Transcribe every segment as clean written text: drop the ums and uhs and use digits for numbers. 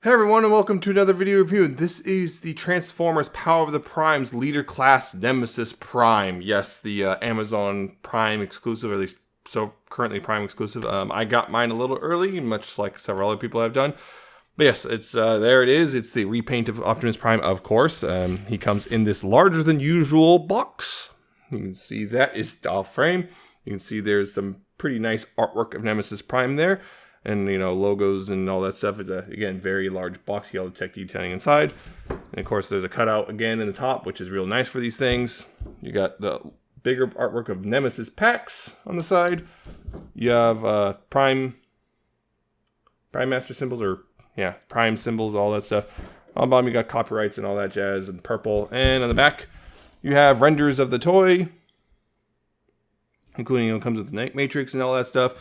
Hey everyone, and welcome to another video review. This is the Transformers Power of the Primes Leader Class Nemesis Prime. Yes, the Amazon Prime exclusive, or at least so currently Prime exclusive. I got mine a little early, much like several other people have done. But yes, it's there it is. It's the repaint of Optimus Prime, of course. He comes in this larger than usual box. You can see that is doll frame. You can see there's some pretty nice artwork of Nemesis Prime there. And, you know, logos and all that stuff. It's a, again, very large box. You have the tech detailing inside. And, of course, there's a cutout again in the top, which is real nice for these things. You got the bigger artwork of Nemesis packs on the side. You have Prime Master symbols, or, yeah, Prime symbols, all that stuff. On the bottom, you got copyrights and all that jazz and purple. And on the back, you have renders of the toy, including, you know, comes with the Matrix and all that stuff.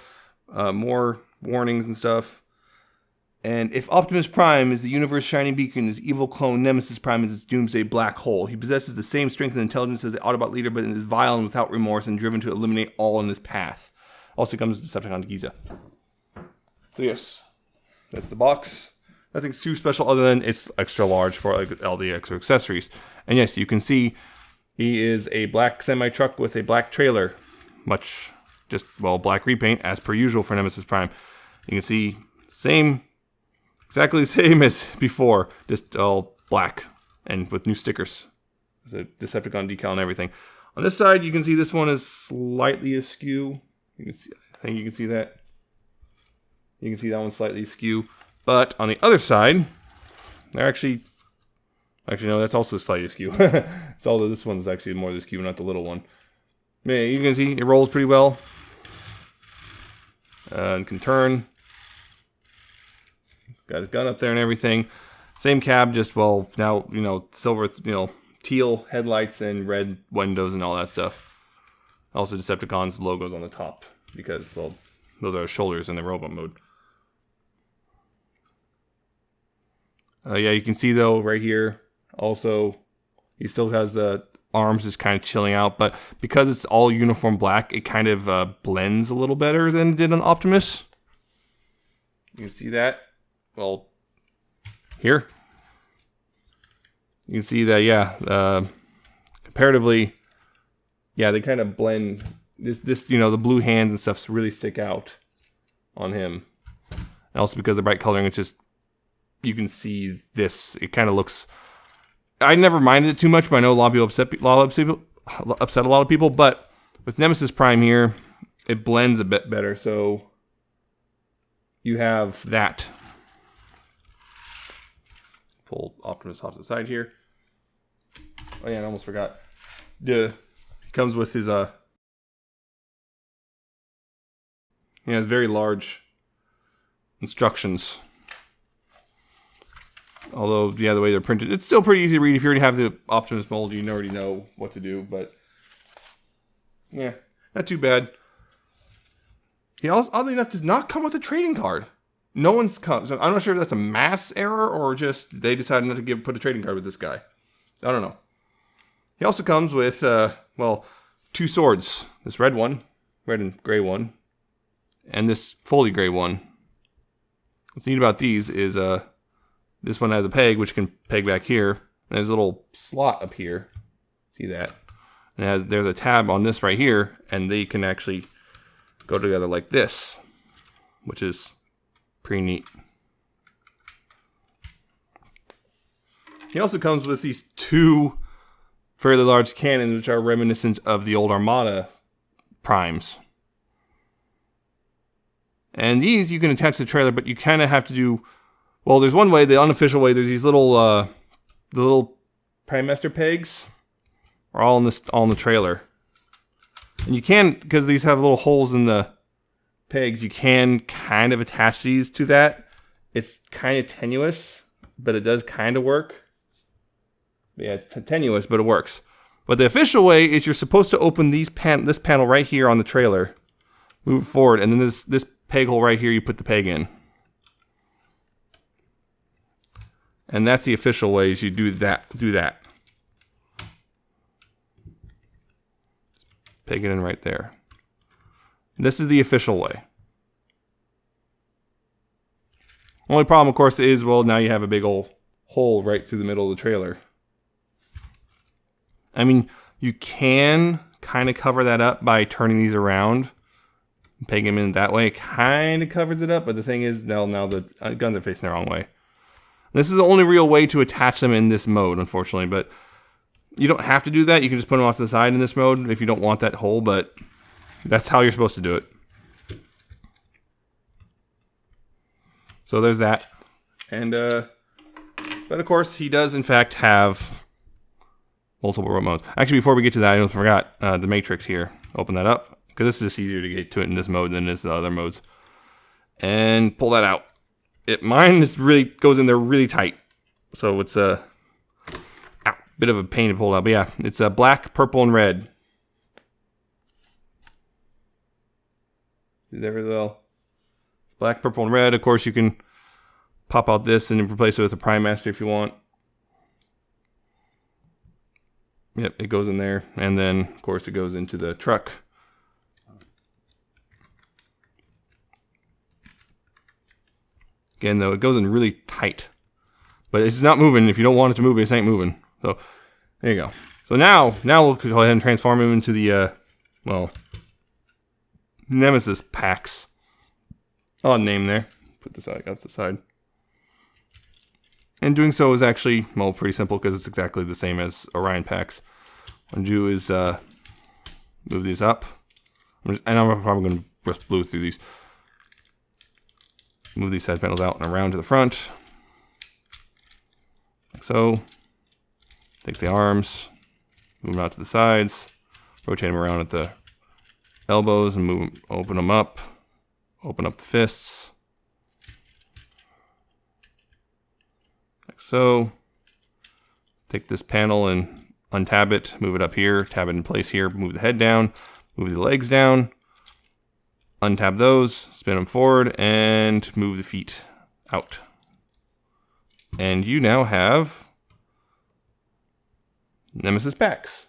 More warnings and stuff. And if Optimus Prime is the universe's shining beacon, his evil clone Nemesis Prime is its doomsday black hole. He possesses the same strength and intelligence as the Autobot leader, but is vile and without remorse and driven to eliminate all in his path. Also comes with Decepticon Giza. So yes, that's the box. Nothing's too special other than it's extra large for like all the extra accessories. And yes, you can see he is a black semi-truck with a black trailer. Much just, well, black repaint as per usual for Nemesis Prime. You can see exactly the same as before, just all black and with new stickers. The Decepticon decal and everything. On this side, you can see this one is slightly askew. You can see, I think you can see that. You can see that one slightly askew. But on the other side, they're actually no, that's also slightly askew. It's although this one's actually more askew, not the little one. Yeah, you can see it rolls pretty well. And can turn. Got his gun up there and everything. Same cab, just, well, now, you know, silver, you know, teal headlights and red windows and all that stuff. Also Decepticons logos on the top because, well, those are shoulders in the robot mode. Yeah, you can see though right here. Also, he still has the arms just kind of chilling out, but because it's all uniform black, it kind of blends a little better than it did on Optimus. You can see that. Well, here you can see that, yeah, comparatively, yeah, they kind of blend. This, you know, the blue hands and stuff really stick out on him. And also because of the bright coloring, it's just, you can see this. It kind of looks. I never minded it too much, but I know a lot of people upset a lot of people. But with Nemesis Prime here, it blends a bit better. So you have that. Pull Optimus off to the side here. Oh yeah, I almost forgot. Yeah, he comes with his he has very large instructions. Although, yeah, the way they're printed, it's still pretty easy to read. If you already have the Optimus mold, you already know what to do. But, yeah, not too bad. He also, oddly enough, does not come with a trading card. No one's come. So I'm not sure if that's a mass error or just they decided not to put a trading card with this guy. I don't know. He also comes with, well, two swords. This red one, red and gray one, and this fully gray one. What's neat about these is, this one has a peg, which can peg back here. And there's a little slot up here. See that? And there's a tab on this right here, and they can actually go together like this, which is pretty neat. He also comes with these two fairly large cannons, which are reminiscent of the old Armada Primes. And these you can attach to the trailer, but you kind of have to do. Well, there's one way, the unofficial way. There's these little, the little Prime Master pegs are all in the trailer, and you can, because these have little holes in the pegs, you can kind of attach these to that. It's kind of tenuous, but it does kind of work. Yeah, it's tenuous, but it works. But the official way is you're supposed to open this panel right here on the trailer, move it forward, and then this peg hole right here, you put the peg in. And that's the official way is you do that. Peg it in right there. This is the official way. Only problem, of course, is, well, now you have a big old hole right through the middle of the trailer. I mean, you can kind of cover that up by turning these around. Pegging them in that way. It kind of covers it up, but the thing is, now the guns are facing the wrong way. This is the only real way to attach them in this mode, unfortunately, but you don't have to do that. You can just put them off to the side in this mode if you don't want that hole, but that's how you're supposed to do it. So there's that. And, but of course, he does in fact have multiple remote modes. Actually, before we get to that, I almost forgot the matrix here. Open that up, because this is just easier to get to it in this mode than it is the other modes. And pull that out. Mine is really goes in there really tight, so it's a bit of a pain to pull out. But yeah, it's a black, purple, and red. See there as well. Black, purple, and red. Of course, you can pop out this and replace it with a Prime Master if you want. Yep, it goes in there, and then of course it goes into the truck. Again, though, it goes in really tight. But it's not moving. If you don't want it to move, it ain't moving. So, there you go. So now we'll go ahead and transform him into the, well, Nemesis packs. Odd name there. Put this out to the side. And doing so is actually, well, pretty simple because it's exactly the same as Orion packs. What I'm going to do is move these up. And I'm probably going to just blow through these. Move these side panels out and around to the front. Like so. Take the arms, move them out to the sides, rotate them around at the elbows and move them, open them up, open up the fists. Like so. Take this panel and untab it, move it up here, tab it in place here, move the head down, move the legs down. Untab those, spin them forward, and move the feet out. And you now have Nemesis packs.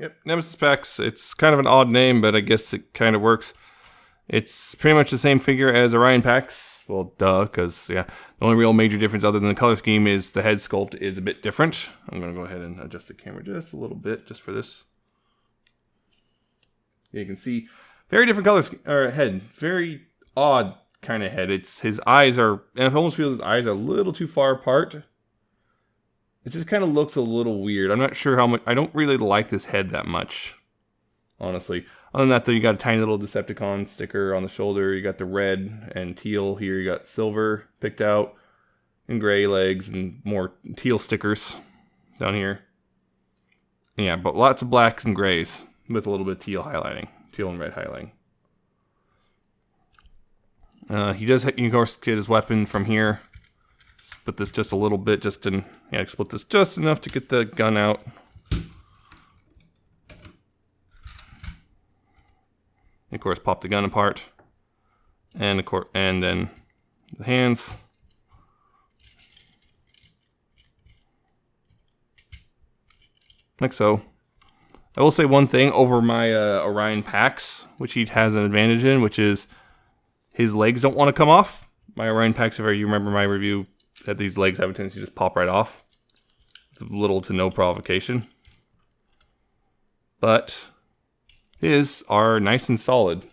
Yep, Nemesis packs. It's kind of an odd name, but I guess it kind of works. It's pretty much the same figure as Orion packs. Well, duh, because, yeah, the only real major difference other than the color scheme is the head sculpt is a bit different. I'm going to go ahead and adjust the camera just a little bit, just for this. You can see very different colors or head, very odd kind of head. It's his eyes are, and I almost feel his eyes are a little too far apart. It just kind of looks a little weird. I'm not sure how much. I don't really like this head that much, honestly. Other than that, though, you got a tiny little Decepticon sticker on the shoulder. You got the red and teal here. You got silver picked out, and gray legs, and more teal stickers down here. And yeah, but lots of blacks and grays with a little bit of teal highlighting, teal and red highlighting. He does, of course, get his weapon from here. Split this just a little bit, just to, yeah, split this just enough to get the gun out. Of course, pop the gun apart, and then the hands. Like so. I will say one thing over my Orion packs, which he has an advantage in, which is his legs don't want to come off. My Orion packs, if you remember my review, that these legs have a tendency to just pop right off. It's little to no provocation. But his are nice and solid.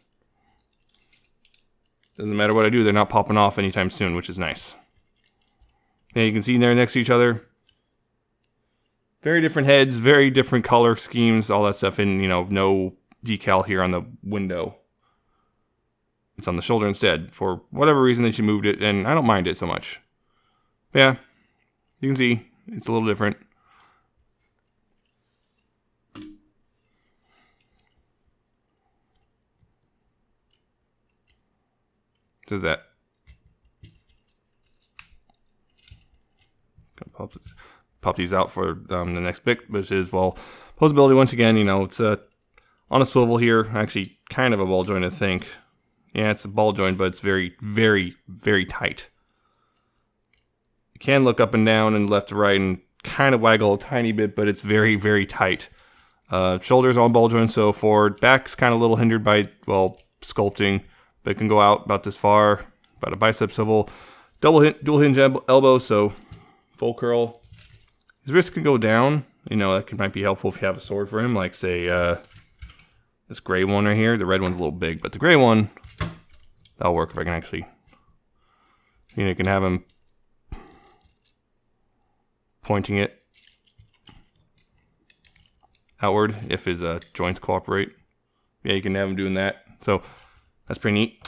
Doesn't matter what I do, they're not popping off anytime soon, which is nice. And you can see there next to each other. Very different heads, very different color schemes, all that stuff, and, you know, no decal here on the window. It's on the shoulder instead, for whatever reason that you moved it, and I don't mind it so much. But yeah, you can see, it's a little different. Does that? Pop these out for the next bit, which is, well, posability. Once again, you know, it's on a swivel here. Actually, kind of a ball joint, I think. Yeah, it's a ball joint, but it's very, very, very tight. You can look up and down and left to right and kind of waggle a tiny bit, but it's very, very tight. Shoulders on ball joint, so forward. Back's kind of a little hindered by, well, sculpting. but it can go out about this far, about a bicep swivel. Dual hinge elbow, so full curl. His wrist can go down. You know, that might be helpful if you have a sword for him, like say this gray one right here. The red one's a little big, but the gray one, that'll work if I can actually, you know, you can have him pointing it outward if his joints cooperate. Yeah, you can have him doing that. So that's pretty neat.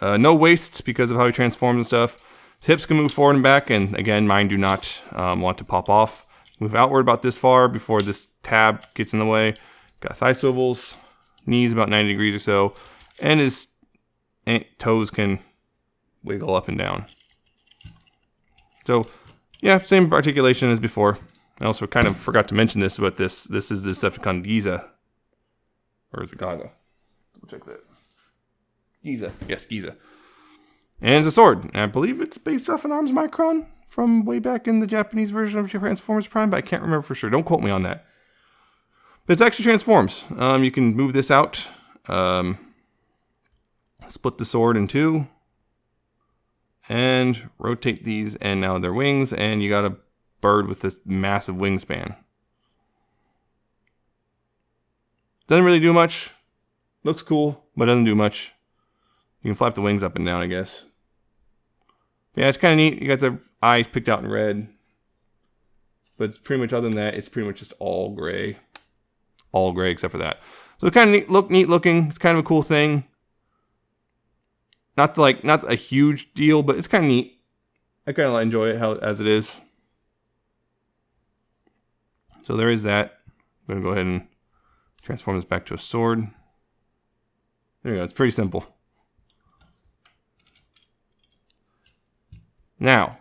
No waist because of how he transforms and stuff. His hips can move forward and back, and again, mine do not want to pop off. Move outward about this far before this tab gets in the way. Got thigh swivels, knees about 90 degrees or so, and his toes can wiggle up and down. So, yeah, same articulation as before. I also kind of forgot to mention this, but this is the Decepticon Giza. Or is it Gaza? Check that. Giza. Yes, Giza. And it's a sword. And I believe it's based off an arms micron from way back in the Japanese version of Transformers Prime, but I can't remember for sure. Don't quote me on that. But it actually transforms. You can move this out. Split the sword in two. And rotate these, and now they're wings, and you got a bird with this massive wingspan. Doesn't really do much. Looks cool, but doesn't do much. You can flap the wings up and down, I guess. Yeah, it's kind of neat. You got the eyes picked out in red. But it's pretty much, other than that, it's pretty much just all gray. All gray except for that. So it's kind of neat looking. It's kind of a cool thing. Not a huge deal, but it's kind of neat. I kind of enjoy it as it is. So there is that. I'm going to go ahead and transform this back to a sword. There you go. It's pretty simple. Now,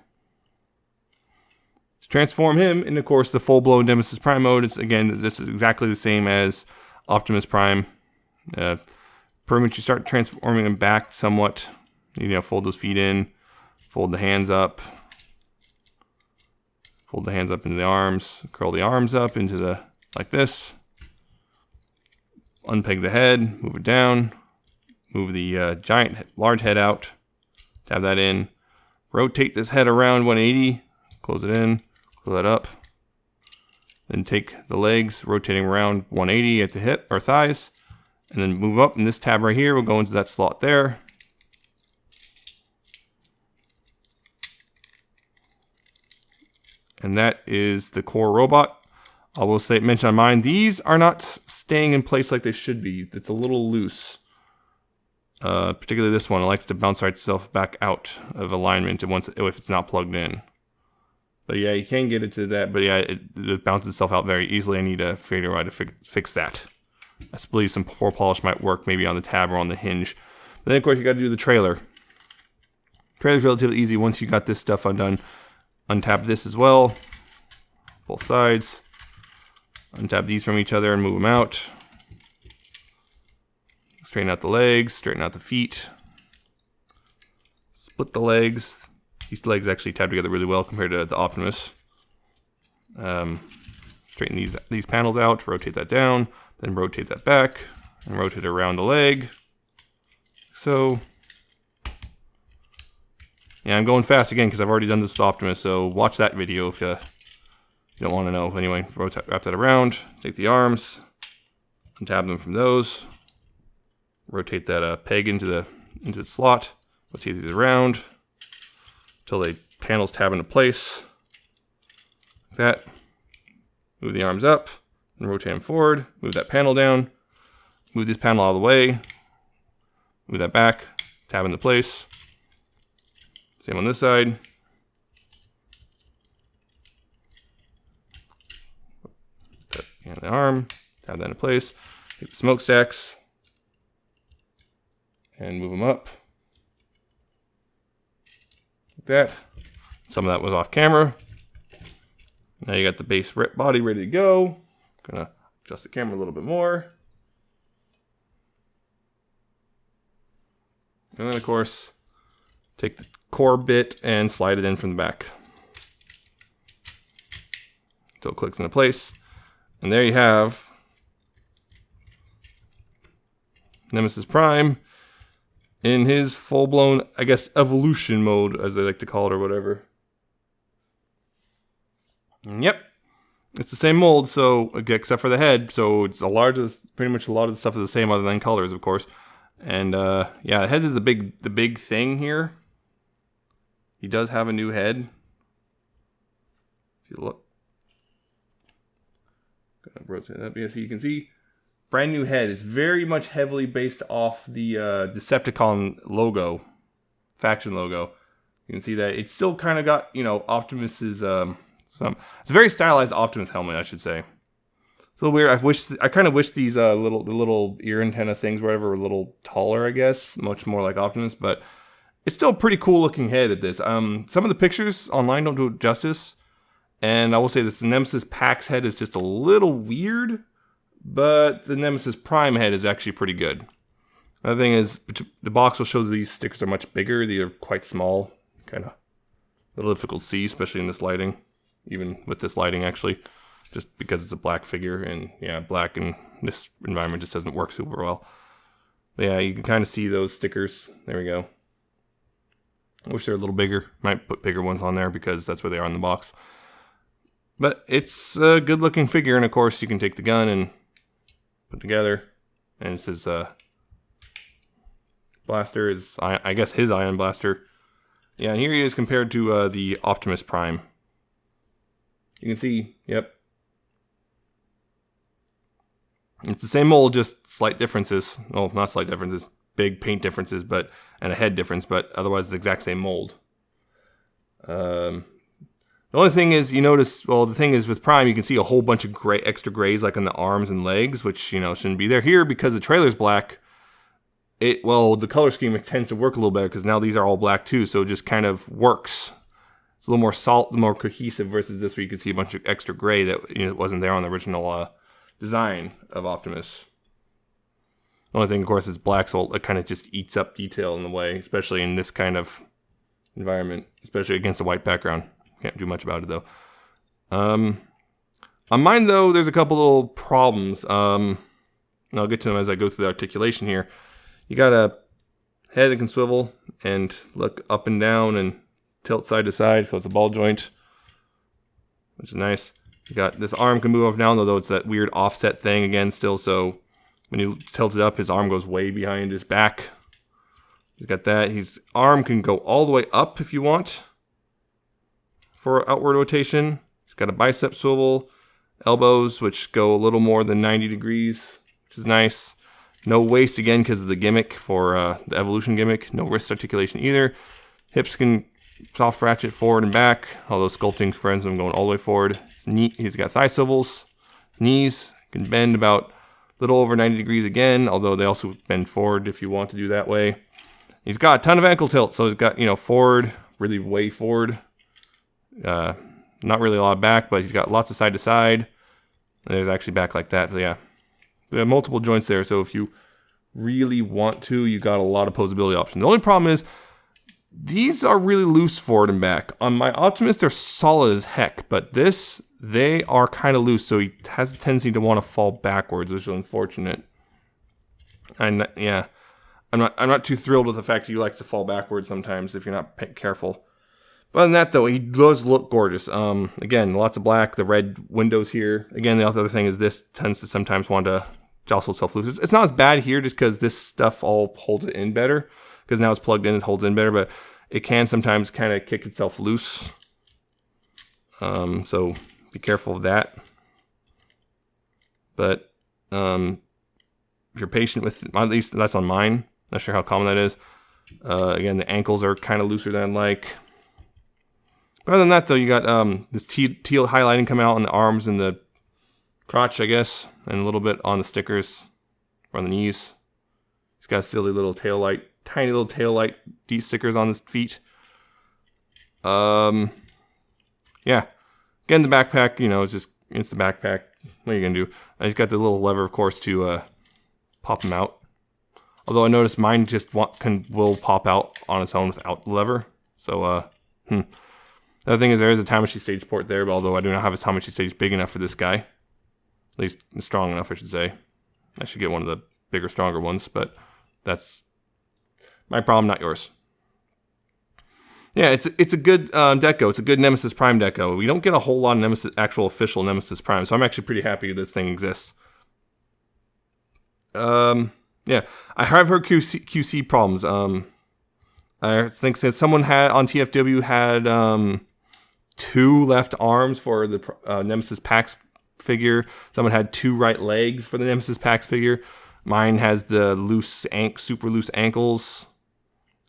to transform him in, of course, the full-blown Nemesis Prime mode, it's, again, this is exactly the same as Optimus Prime. Pretty much you start transforming him back somewhat. You know, fold those feet in, fold the hands up. Fold the hands up into the arms, curl the arms up into the, like this. Unpeg the head, move it down. Move the large head out. Tab that in. Rotate this head around 180. Close it in, close that up. Then take the legs, rotating around 180 at the hip or thighs. And then move up, and this tab right here will go into that slot there. And that is the core robot. I will mention on mine, these are not staying in place like they should be. It's a little loose. Particularly this one, it likes to bounce itself back out of alignment if it's not plugged in. But yeah, you can get it to that, but yeah, it bounces itself out very easily. I need to figure out how to fix that. I believe some floor polish might work, maybe on the tab or on the hinge. But then, of course, you got to do the trailer. Trailer's relatively easy once you got this stuff undone. Untap this as well, both sides. Untap these from each other and move them out. Straighten out the legs, straighten out the feet. Split the legs. These legs actually tab together really well compared to the Optimus. Straighten these panels out, rotate that down, then rotate that back, and rotate around the leg. So, yeah, I'm going fast again because I've already done this with Optimus, so watch that video if you don't want to know. Anyway, wrap that around, take the arms, untab them from those, rotate that peg into its slot, rotate these around until the panels tab into place, like that. Move the arms up, and rotate them forward, move that panel down, move this panel out of the way, move that back, tab into place. Same on this side. And the arm, tab that into place. Take the smokestacks and move them up. Like that. Some of that was off camera. Now you got the base body ready to go. Gonna adjust the camera a little bit more. And then, of course, take the core bit and slide it in from the back. Until it clicks into place. And there you have Nemesis Prime in his full-blown, I guess, evolution mode, as they like to call it, or whatever. And yep, it's the same mold, so except for the head. So it's pretty much a lot of the stuff is the same, other than colors, of course. And yeah, the head is the big thing here. He does have a new head. If you look, gonna rotate that. Yeah, so you can see brand new head is very much heavily based off the Decepticon logo, faction logo. You can see that it's still kind of got, you know, Optimus's it's a very stylized Optimus helmet, I should say. It's a little weird. I kind of wish these little ear antenna things, whatever, were a little taller. I guess much more like Optimus, but it's still a pretty cool looking head at this. Some of the pictures online don't do it justice, and I will say this: the Nemesis Pax head is just a little weird, but the Nemesis Prime head is actually pretty good. Another thing is the box will show these stickers are much bigger. They are quite small, kind of a little difficult to see, especially in this lighting. Even with this lighting, actually, just because it's a black figure, and yeah, black in this environment just doesn't work super well. But yeah, you can kind of see those stickers. There we go. I wish they were a little bigger. Might put bigger ones on there because that's where they are in the box. But it's a good looking figure, and of course you can take the gun and put together. And this is blaster is, I guess, his ion blaster. Yeah, and here he is compared to the Optimus Prime. You can see, yep. It's the same mold, just slight differences. Oh, not slight differences, big paint differences, and a head difference, but otherwise it's the exact same mold. The only thing is, you notice, well, the thing is with Prime, you can see a whole bunch of extra grays like on the arms and legs, which, you know, shouldn't be there. Here, because the trailer's black, the color scheme tends to work a little better because now these are all black too, so it just kind of works. It's a little more more cohesive versus this, where you can see a bunch of extra gray that, you know, wasn't there on the original design of Optimus. The only thing, of course, is black, so it kind of just eats up detail in the way, especially in this kind of environment, especially against a white background. Can't do much about it, though. On mine, though, there's a couple little problems. And I'll get to them as I go through the articulation here. You got a head that can swivel and look up and down and tilt side to side, so it's a ball joint, which is nice. You got this arm can move up and down, though it's that weird offset thing again still, so when you tilt it up, his arm goes way behind his back. He's got that. His arm can go all the way up if you want for outward rotation. He's got a bicep swivel, elbows, which go a little more than 90 degrees, which is nice. No waist again because of the gimmick for the evolution gimmick. No wrist articulation either. Hips can soft ratchet forward and back, although sculpting prevents him going all the way forward. He's got thigh swivels. His knees can bend about a little over 90 degrees again, although they also bend forward if you want to do that way. He's got a ton of ankle tilt, so he's got, you know, forward, really way forward. Not really a lot of back, but he's got lots of side to side. And there's actually back like that, but yeah. There are multiple joints there, so if you really want to, you got a lot of posability options. The only problem is, these are really loose forward and back. On my Optimus, they're solid as heck, but this, they are kind of loose, so he has a tendency to want to fall backwards, which is unfortunate. And yeah, I'm not too thrilled with the fact that he likes to fall backwards sometimes if you're not careful. But other than that, though, he does look gorgeous. Again, lots of black, the red windows here. Again, the other thing is this tends to sometimes want to jostle itself loose. It's not as bad here just because this stuff all holds it in better. Because now it's plugged in, it holds in better, but it can sometimes kind of kick itself loose. So be careful of that. But if you're patient with, at least that's on mine. Not sure how common that is. Again, the ankles are kind of looser than I'd like. But other than that, though, you got this teal highlighting coming out on the arms and the crotch, I guess, and a little bit on the stickers or on the knees. He's got a silly little tail light. Tiny little tail light stickers on his feet. Yeah. Again, the backpack, you know, it's the backpack. What are you gonna do? He's got the little lever, of course, to pop him out. Although I noticed mine just will pop out on its own without the lever. So, The other thing is there is a Tamashi stage port there, but although I do not have a Tamashi stage big enough for this guy. At least strong enough, I should say. I should get one of the bigger, stronger ones, but that's My problem, not yours. Yeah, it's a good deco. It's a good Nemesis Prime deco. We don't get a whole lot of actual official Nemesis Prime, so I'm actually pretty happy this thing exists. Yeah, I have heard QC problems. I think since someone had on TFW had 2 left arms for the Nemesis Pax figure. Someone had 2 right legs for the Nemesis Pax figure. Mine has the super loose ankles.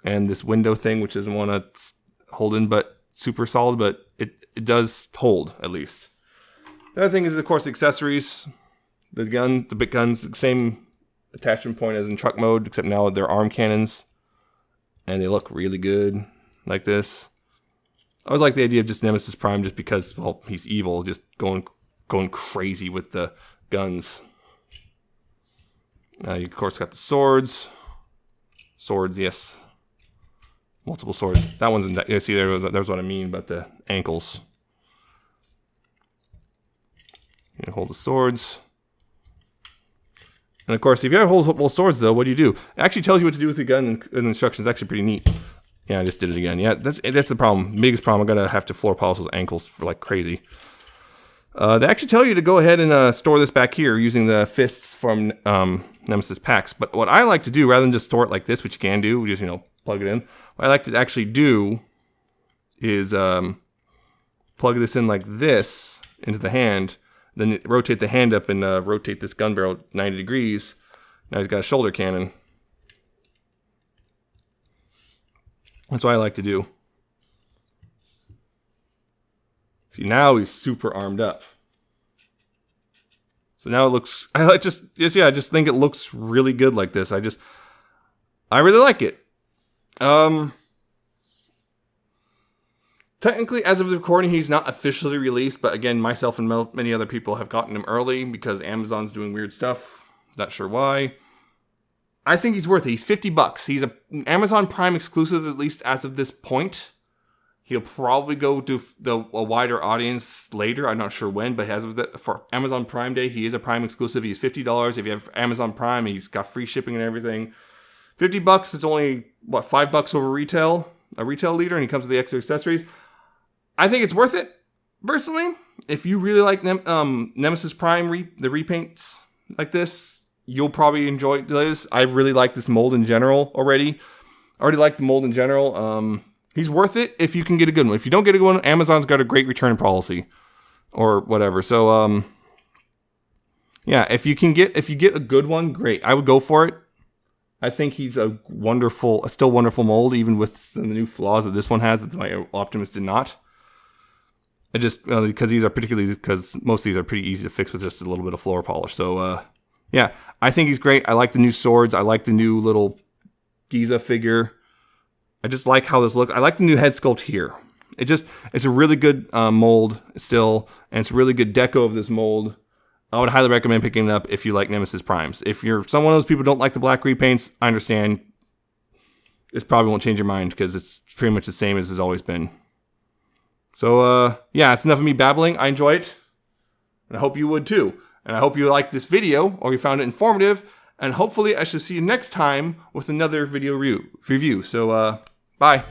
And this window thing, which doesn't want to hold in, but super solid, but it does hold, at least. The other thing is, of course, accessories. The big guns, same attachment point as in truck mode, except now they're arm cannons. And they look really good, like this. I always like the idea of just Nemesis Prime, just because, well, he's evil, just going crazy with the guns. You, of course, got the swords. Swords, yes. Multiple swords. That one's in that. You see, there's what I mean about the ankles. You hold the swords. And of course, if you have multiple swords, though, what do? It actually tells you what to do with the gun and the instructions. It's actually pretty neat. Yeah, I just did it again. Yeah, that's the problem. Biggest problem. I'm gonna have to floor polish those ankles for like crazy. They actually tell you to go ahead and store this back here using the fists from Nemesis Pax. But what I like to do, rather than just store it like this, which you can do, just plug it in. What I like to actually do is plug this in like this into the hand, then rotate the hand up and rotate this gun barrel 90 degrees. Now he's got a shoulder cannon. That's what I like to do. See, now he's super armed up. So now it looks, I just think it looks really good like this. I really like it. Technically, as of the recording, he's not officially released, but again, myself and many other people have gotten him early because Amazon's doing weird stuff. Not sure why. I think he's worth it. He's $50. He's an Amazon Prime exclusive, at least as of this point. He'll probably go to a wider audience later. I'm not sure when, but for Amazon Prime Day, he is a Prime exclusive. He's $50. If you have Amazon Prime, he's got free shipping and everything. $50, it's only, what, $5 over retail? A retail leader, and he comes with the extra accessories. I think it's worth it, personally. If you really like Nemesis Prime, the repaints like this, you'll probably enjoy this. I really like this mold in general already. I already like the mold in general. He's worth it if you can get a good one. If you don't get a good one, Amazon's got a great return policy or whatever. So, yeah, if you get a good one, great. I would go for it. I think he's a still wonderful mold, even with the new flaws that this one has that my Optimus did not. I just, because most of these are pretty easy to fix with just a little bit of floor polish. So, yeah, I think he's great. I like the new swords. I like the new little Giza figure. I just like how this looks. I like the new head sculpt here. It's a really good mold still, and it's a really good deco of this mold. I would highly recommend picking it up if you like Nemesis Primes. If you're one of those people who don't like the black repaints, I understand. This probably won't change your mind because it's pretty much the same as it's always been. So, yeah, it's enough of me babbling. I enjoy it, and I hope you would too. And I hope you liked this video, or you found it informative, and hopefully I shall see you next time with another video review. So, bye.